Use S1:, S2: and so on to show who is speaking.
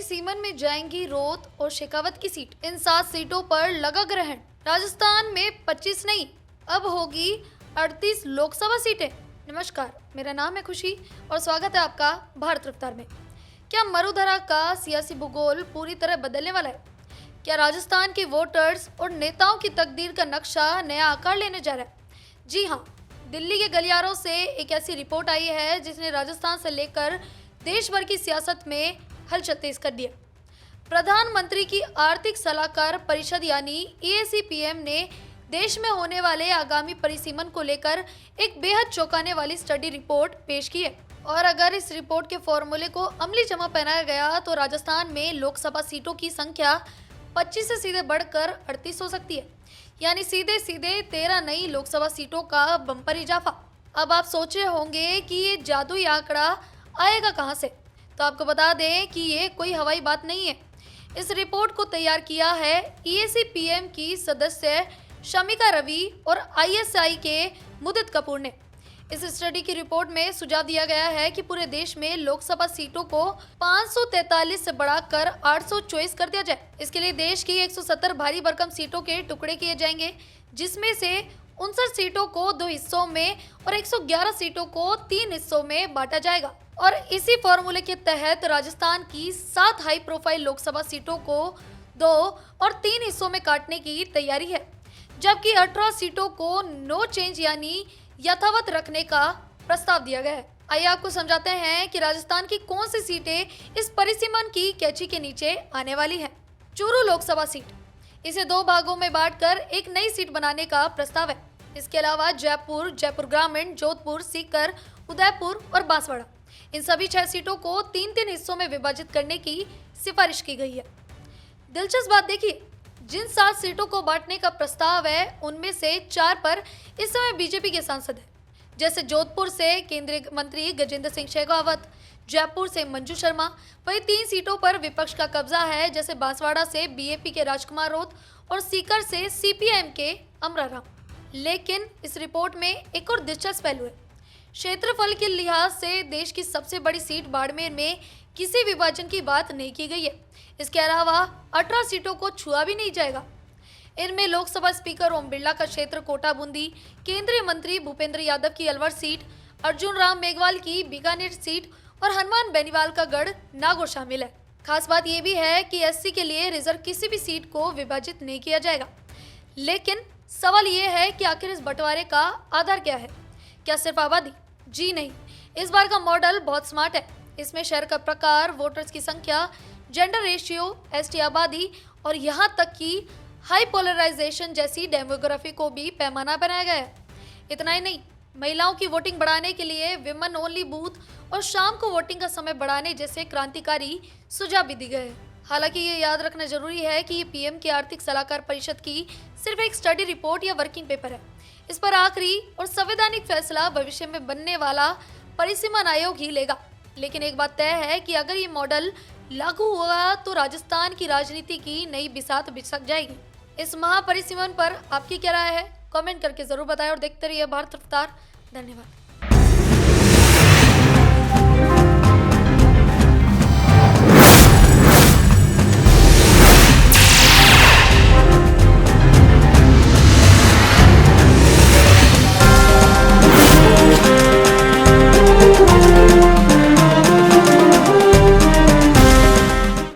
S1: परिसीमन में जाएंगी रोहत और शेखावत की सीट। इन 7 सीटों पर लगा ग्रहण। राजस्थान में 25 नहीं, अब होगी 38 लोकसभा सीटें। नमस्कार, मेरा नाम है खुशी और स्वागत है आपका भारत रफ्तार में। क्या मरुधरा का सियासी भूगोल पूरी तरह बदलने वाला है? क्या राजस्थान के वोटर्स और नेताओं की तकदीर का नक्शा नया आकार लेने जा रहा है? जी हाँ, दिल्ली के गलियारों से एक ऐसी रिपोर्ट आई है जिसने राजस्थान से लेकर देश भर की सियासत में हलचल तेज कर दिया। प्रधानमंत्री की आर्थिक सलाहकार परिषद यानी AACPM ने देश में होने वाले आगामी परिसीमन को लेकर एक बेहद चौंकाने वाली स्टडी रिपोर्ट पेश की है। और अगर इस रिपोर्ट के फॉर्मूले को अमली जमा पहनाया गया तो राजस्थान में लोकसभा सीटों की संख्या 25 से सीधे बढ़कर 38 हो सकती है, यानी सीधे सीधे 13 नई लोकसभा सीटों का बम्पर इजाफा। अब आप सोच रहे होंगे कि ये जादुई आंकड़ा आएगा कहां से, तो आपको बता दें कि ये कोई हवाई बात नहीं है। इस रिपोर्ट को तैयार किया है AACPM की सदस्य शमिका रवि और ISI के मुदित कपूर ने। इस स्टडी की रिपोर्ट में सुझाव दिया गया है कि पूरे देश में लोकसभा सीटों को 543 से बढ़ाकर 824 कर दिया जाए। इसके लिए देश की 170 भारी भरकम सीटों के टुकड़े किए जाएंगे, जिसमें से 59 सीटों को 2 हिस्सों में और 111 सीटों को 3 हिस्सों में बांटा जाएगा। और इसी फॉर्मूले के तहत राजस्थान की 7 हाई प्रोफाइल लोकसभा सीटों को 2 और 3 हिस्सों में काटने की तैयारी है, जबकि 18 सीटों को नो चेंज यानी यथावत रखने का प्रस्ताव दिया गया है। आइए आपको समझाते हैं कि राजस्थान की कौन सी सीटें इस परिसीमन की कैची के नीचे आने वाली हैं। चूरू लोकसभा सीट, इसे 2 भागों में बांटकर एक नई सीट बनाने का प्रस्ताव है। इसके अलावा जयपुर, जयपुर ग्रामीण, जोधपुर, सीकर, उदयपुर और बांसवाड़ा, इन सभी 6 सीटों को 3-3 हिस्सों में विभाजित करने की सिफारिश की गई है। दिलचस्प बात देखिए, जिन 7 सीटों को बांटने का प्रस्ताव है उनमें से 4 पर इस समय बीजेपी के सांसद हैं, जैसे जोधपुर से केंद्रीय मंत्री गजेंद्र सिंह शेखावत, जयपुर से मंजू शर्मा। वहीं 3 सीटों पर विपक्ष का कब्जा है, जैसे बांसवाड़ा से BAP के राजकुमार रोत और सीकर से CPIM के अमरा राम। लेकिन इस रिपोर्ट में एक और दिलचस्प पहलू है। क्षेत्रफल के लिहाज से देश की सबसे बड़ी सीट बाड़मेर में किसी विभाजन की बात नहीं की गई है। इसके अलावा 18 सीटों को छुआ भी नहीं जाएगा। इनमें लोकसभा स्पीकर ओम बिरला का क्षेत्र कोटा बूंदी, केंद्रीय मंत्री भूपेंद्र यादव की अलवर सीट, अर्जुन राम मेघवाल की बीकानेर सीट और हनुमान बेनीवाल का गढ़ नागौर शामिल है। खास बात यह भी है कि SC के लिए रिजर्व किसी भी सीट को विभाजित नहीं किया जाएगा। लेकिन सवाल ये है कि आखिर इस बंटवारे का आधार क्या है? क्या सिर्फ आबादी? जी नहीं, इस बार का मॉडल बहुत स्मार्ट है। इसमें शहर का प्रकार, वोटर्स की संख्या, जेंडर रेशियो, ST आबादी और यहाँ तक कि हाई पोलराइजेशन जैसी डेमोग्राफी को भी पैमाना बनाया गया है। इतना ही नहीं, महिलाओं की वोटिंग बढ़ाने के लिए विमेन ओनली बूथ और शाम को वोटिंग का समय बढ़ाने जैसे क्रांतिकारी सुझाव भी दिए गए हैं। हालांकि ये याद रखना जरूरी है कि ये PM की आर्थिक सलाहकार परिषद की सिर्फ एक स्टडी रिपोर्ट या वर्किंग पेपर है। इस पर आखिरी और संवैधानिक फैसला भविष्य में बनने वाला परिसीमन आयोग ही लेगा। लेकिन एक बात तय है कि अगर ये मॉडल लागू हुआ तो राजस्थान की राजनीति की नई बिसात बिछक जाएगी। इस महापरिसीमन पर आपकी क्या राय है? कमेंट करके जरूर बताएं और देखते रहिए भारत रफ्तार। धन्यवाद।